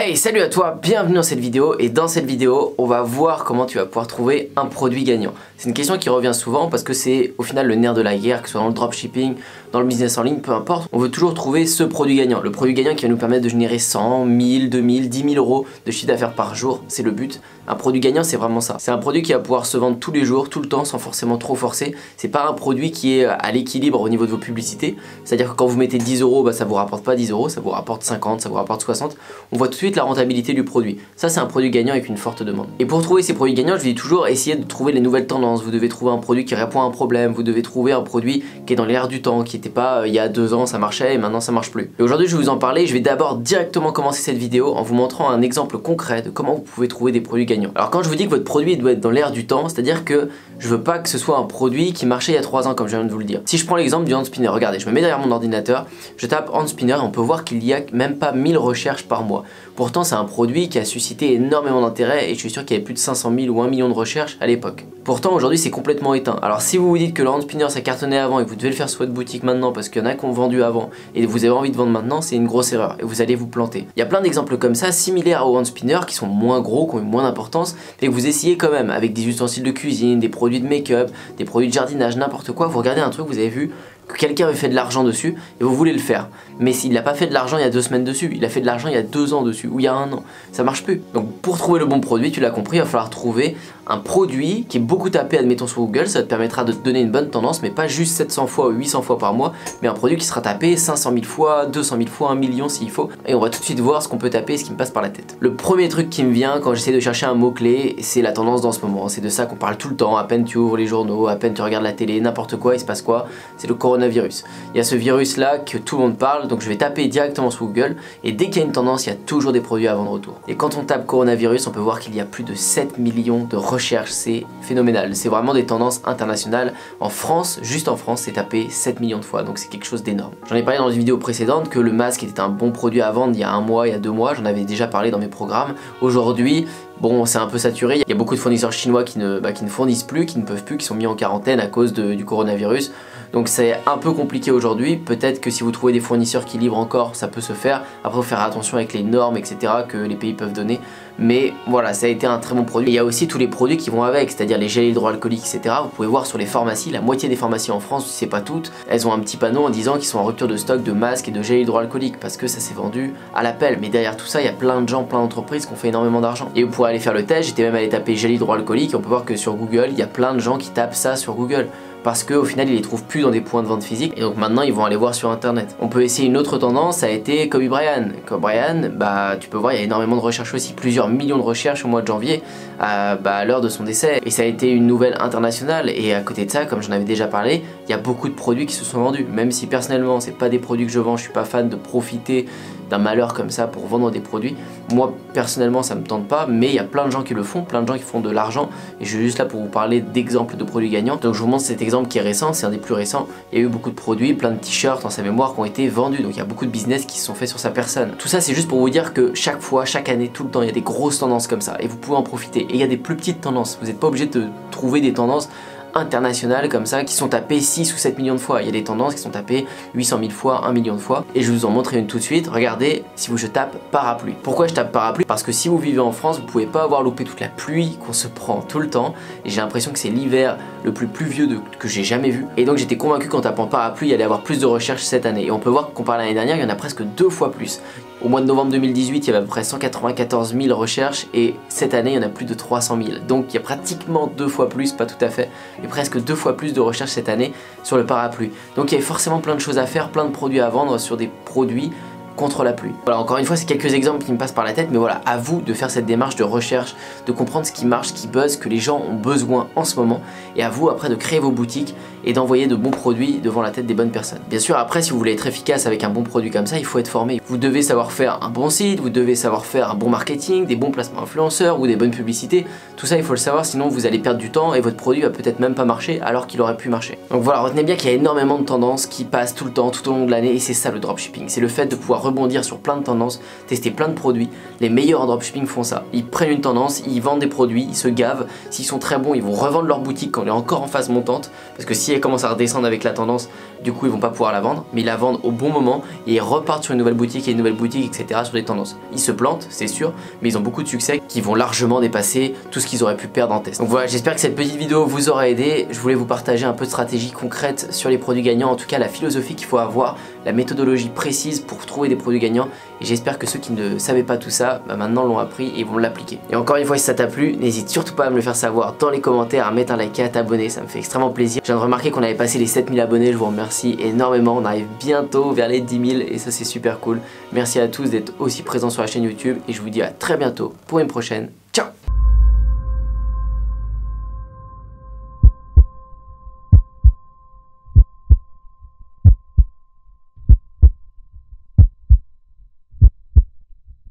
Hey, salut à toi, bienvenue dans cette vidéo. Et dans cette vidéo, on va voir comment tu vas pouvoir trouver un produit gagnant. C'est une question qui revient souvent parce que c'est au final le nerf de la guerre, que ce soit dans le dropshipping, dans le business en ligne, peu importe. On veut toujours trouver ce produit gagnant. Le produit gagnant qui va nous permettre de générer 100, 1000, 2000, 10 000 euros de chiffre d'affaires par jour. C'est le but. Un produit gagnant, c'est vraiment ça. C'est un produit qui va pouvoir se vendre tous les jours, tout le temps, sans forcément trop forcer. C'est pas un produit qui est à l'équilibre au niveau de vos publicités. C'est-à-dire que quand vous mettez 10 euros, bah, ça vous rapporte pas 10 euros, ça vous rapporte 50, ça vous rapporte 60. On voit tout de suite la rentabilité du produit. Ça, c'est un produit gagnant avec une forte demande. Et pour trouver ces produits gagnants, je dis toujours essayer de trouver les nouvelles tendances. Vous devez trouver un produit qui répond à un problème. Vous devez trouver un produit qui est dans l'air du temps, qui n'était pas il y a 2 ans ça marchait et maintenant ça marche plus. Et aujourd'hui, je vais vous en parler. Je vais d'abord directement commencer cette vidéo en vous montrant un exemple concret de comment vous pouvez trouver des produits gagnants. Alors quand je vous dis que votre produit doit être dans l'air du temps, c'est-à-dire que je veux pas que ce soit un produit qui marchait il y a 3 ans comme je viens de vous le dire. Si je prends l'exemple du hand spinner, regardez, je me mets derrière mon ordinateur, je tape hand spinner et on peut voir qu'il y a même pas 1000 recherches par mois. Pourtant, c'est un produit qui a suscité énormément d'intérêt et je suis sûr qu'il y avait plus de 500 000 ou 1 million de recherches à l'époque. Pourtant, aujourd'hui, c'est complètement éteint. Alors, si vous vous dites que le hand spinner ça cartonnait avant et que vous devez le faire sur votre boutique maintenant parce qu'il y en a qui ont vendu avant et vous avez envie de vendre maintenant, c'est une grosse erreur et vous allez vous planter. Il y a plein d'exemples comme ça, similaires au hand spinner, qui sont moins gros, qui ont moins d'importance, mais que vous essayez quand même avec des ustensiles de cuisine, des produits de make-up, des produits de jardinage, n'importe quoi. Vous regardez un truc, vous avez vu que quelqu'un avait fait de l'argent dessus et vous voulez le faire. Mais s'il n'a pas fait de l'argent il y a 2 semaines dessus, il a fait de l'argent il y a 2 ans dessus ou il y a 1 an, ça marche plus. Donc pour trouver le bon produit, tu l'as compris, il va falloir trouver un produit qui est beaucoup tapé, admettons sur Google, ça te permettra de te donner une bonne tendance, mais pas juste 700 fois ou 800 fois par mois, mais un produit qui sera tapé 500 000 fois, 200 000 fois, 1 million s'il faut, et on va tout de suite voir ce qu'on peut taper et ce qui me passe par la tête. Le premier truc qui me vient quand j'essaie de chercher un mot-clé, c'est la tendance dans ce moment, c'est de ça qu'on parle tout le temps, à peine tu ouvres les journaux, à peine tu regardes la télé, n'importe quoi, il se passe quoi? C'est le coronavirus. Il y a ce virus là que tout le monde parle, donc je vais taper directement sur Google, et dès qu'il y a une tendance, il y a toujours des produits à vendre autour. Et quand on tape coronavirus, on peut voir qu'il y a plus de 7 millions de recherches, c'est phénoménal, c'est vraiment des tendances internationales. En France, juste en France, c'est tapé 7 millions de fois, donc c'est quelque chose d'énorme. J'en ai parlé dans une vidéo précédente que le masque était un bon produit à vendre il y a 1 mois, il y a 2 mois, j'en avais déjà parlé dans mes programmes. Aujourd'hui, bon, c'est un peu saturé, il y a beaucoup de fournisseurs chinois qui ne fournissent plus, qui ne peuvent plus, qui sont mis en quarantaine à cause du coronavirus. Donc c'est un peu compliqué aujourd'hui, peut-être que si vous trouvez des fournisseurs qui livrent encore, ça peut se faire. Après, il faut faire attention avec les normes, etc. que les pays peuvent donner. Mais voilà, ça a été un très bon produit. Et il y a aussi tous les produits qui vont avec, c'est-à-dire les gels hydroalcooliques, etc. Vous pouvez voir sur les pharmacies, la moitié des pharmacies en France, si c'est pas toutes, elles ont un petit panneau en disant qu'ils sont en rupture de stock de masques et de gels hydroalcooliques parce que ça s'est vendu à l'appel. Mais derrière tout ça, il y a plein de gens, plein d'entreprises qui ont fait énormément d'argent. Et vous pourrez aller faire le test, j'étais même allé taper gel hydroalcoolique, on peut voir que sur Google, il y a plein de gens qui tapent ça sur Google. Parce qu'au final ils les trouvent plus dans des points de vente physiques et donc maintenant ils vont aller voir sur internet. On peut essayer une autre tendance, ça a été Kobe Bryant. Kobe Bryant, bah tu peux voir, il y a énormément de recherches aussi, plusieurs millions de recherches au mois de janvier à l'heure de son décès. Et ça a été une nouvelle internationale et à côté de ça, comme j'en avais déjà parlé, il y a beaucoup de produits qui se sont vendus. Même si personnellement c'est pas des produits que je vends, je suis pas fan de profiter d'un malheur comme ça pour vendre des produits. Moi personnellement ça me tente pas, mais il y a plein de gens qui le font, plein de gens qui font de l'argent et je suis juste là pour vous parler d'exemples de produits gagnants. Donc je vous montre cet exemple qui est récent, c'est un des plus récents. Il y a eu beaucoup de produits, plein de t-shirts en sa mémoire qui ont été vendus, donc il y a beaucoup de business qui se sont faits sur sa personne. Tout ça c'est juste pour vous dire que chaque fois, chaque année, tout le temps il y a des grosses tendances comme ça et vous pouvez en profiter. Et il y a des plus petites tendances, vous n'êtes pas obligé de trouver des tendances internationales comme ça qui sont tapées 6 ou 7 millions de fois. Il y a des tendances qui sont tapées 800 000 fois, 1 million de fois et je vais vous en montrer une tout de suite. Regardez, si je tape parapluie. Pourquoi je tape parapluie? Parce que si vous vivez en France, vous pouvez pas avoir loupé toute la pluie qu'on se prend tout le temps et j'ai l'impression que c'est l'hiver le plus pluvieux que j'ai jamais vu et donc j'étais convaincu qu'en tapant parapluie il y allait avoir plus de recherches cette année et on peut voir que comparé à l'année dernière il y en a presque 2 fois plus. Au mois de novembre 2018, il y avait à peu près 194 000 recherches et cette année, il y en a plus de 300 000. Donc il y a pratiquement 2 fois plus, pas tout à fait, mais presque 2 fois plus de recherches cette année sur le parapluie. Donc il y a forcément plein de choses à faire, plein de produits à vendre sur des produits contre la pluie. Voilà, encore une fois, c'est quelques exemples qui me passent par la tête, mais voilà, à vous de faire cette démarche de recherche, de comprendre ce qui marche, ce qui buzz, que les gens ont besoin en ce moment, et à vous après de créer vos boutiques et d'envoyer de bons produits devant la tête des bonnes personnes. Bien sûr, après, si vous voulez être efficace avec un bon produit comme ça, il faut être formé. Vous devez savoir faire un bon site, vous devez savoir faire un bon marketing, des bons placements influenceurs ou des bonnes publicités. Tout ça, il faut le savoir, sinon vous allez perdre du temps et votre produit va peut-être même pas marcher alors qu'il aurait pu marcher. Donc voilà, retenez bien qu'il y a énormément de tendances qui passent tout le temps, tout au long de l'année, et c'est ça le dropshipping. C'est le fait de pouvoir rebondir sur plein de tendances, tester plein de produits. Les meilleurs en dropshipping font ça. Ils prennent une tendance, ils vendent des produits, ils se gavent. S'ils sont très bons, ils vont revendre leur boutique quand elle est encore en phase montante, parce que si elle commence à redescendre avec la tendance, du coup ils vont pas pouvoir la vendre, mais ils la vendent au bon moment et ils repartent sur une nouvelle boutique et une nouvelle boutique, etc. sur des tendances. Ils se plantent, c'est sûr, mais ils ont beaucoup de succès qui vont largement dépasser tout ce qu'ils auraient pu perdre en test. Donc voilà, j'espère que cette petite vidéo vous aura aidé. Je voulais vous partager un peu de stratégie concrète sur les produits gagnants, en tout cas la philosophie qu'il faut avoir, la méthodologie précise pour trouver des produits gagnants. Et j'espère que ceux qui ne savaient pas tout ça, maintenant l'ont appris et vont l'appliquer. Et encore une fois, si ça t'a plu, n'hésite surtout pas à me le faire savoir dans les commentaires, à mettre un like et à t'abonner, ça me fait extrêmement plaisir. Je viens de remarquer qu'on avait passé les 7000 abonnés, je vous remercie énormément. On arrive bientôt vers les 10 000 et ça c'est super cool. Merci à tous d'être aussi présents sur la chaîne YouTube et je vous dis à très bientôt pour une prochaine. Ciao!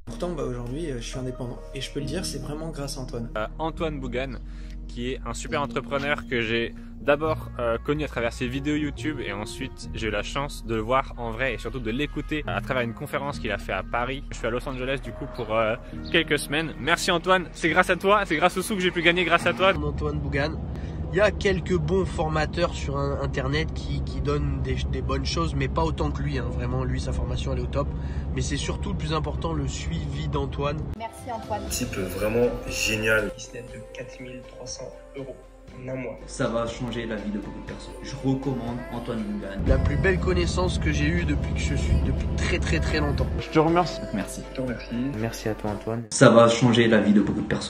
Pourtant aujourd'hui je suis indépendant et je peux le dire, c'est vraiment grâce à Antoine. Antoine Bougan, qui est un super entrepreneur que j'ai d'abord connu à travers ses vidéos YouTube et ensuite j'ai eu la chance de le voir en vrai et surtout de l'écouter à travers une conférence qu'il a fait à Paris. Je suis à Los Angeles du coup pour quelques semaines. Merci Antoine, c'est grâce à toi, c'est grâce au sous que j'ai pu gagner grâce à toi. Antoine Bougan. Il y a quelques bons formateurs sur internet qui donnent des bonnes choses, mais pas autant que lui, hein. Vraiment, lui, sa formation elle est au top. Mais c'est surtout le plus important, le suivi d'Antoine. Merci Antoine. Type vraiment génial. Business de 4300 € en un mois. Ça va changer la vie de beaucoup de personnes. Je recommande Antoine Bougan. La plus belle connaissance que j'ai eue depuis que je suis, depuis très longtemps. Je te remercie. Merci. Je te remercie. Merci à toi Antoine. Ça va changer la vie de beaucoup de personnes.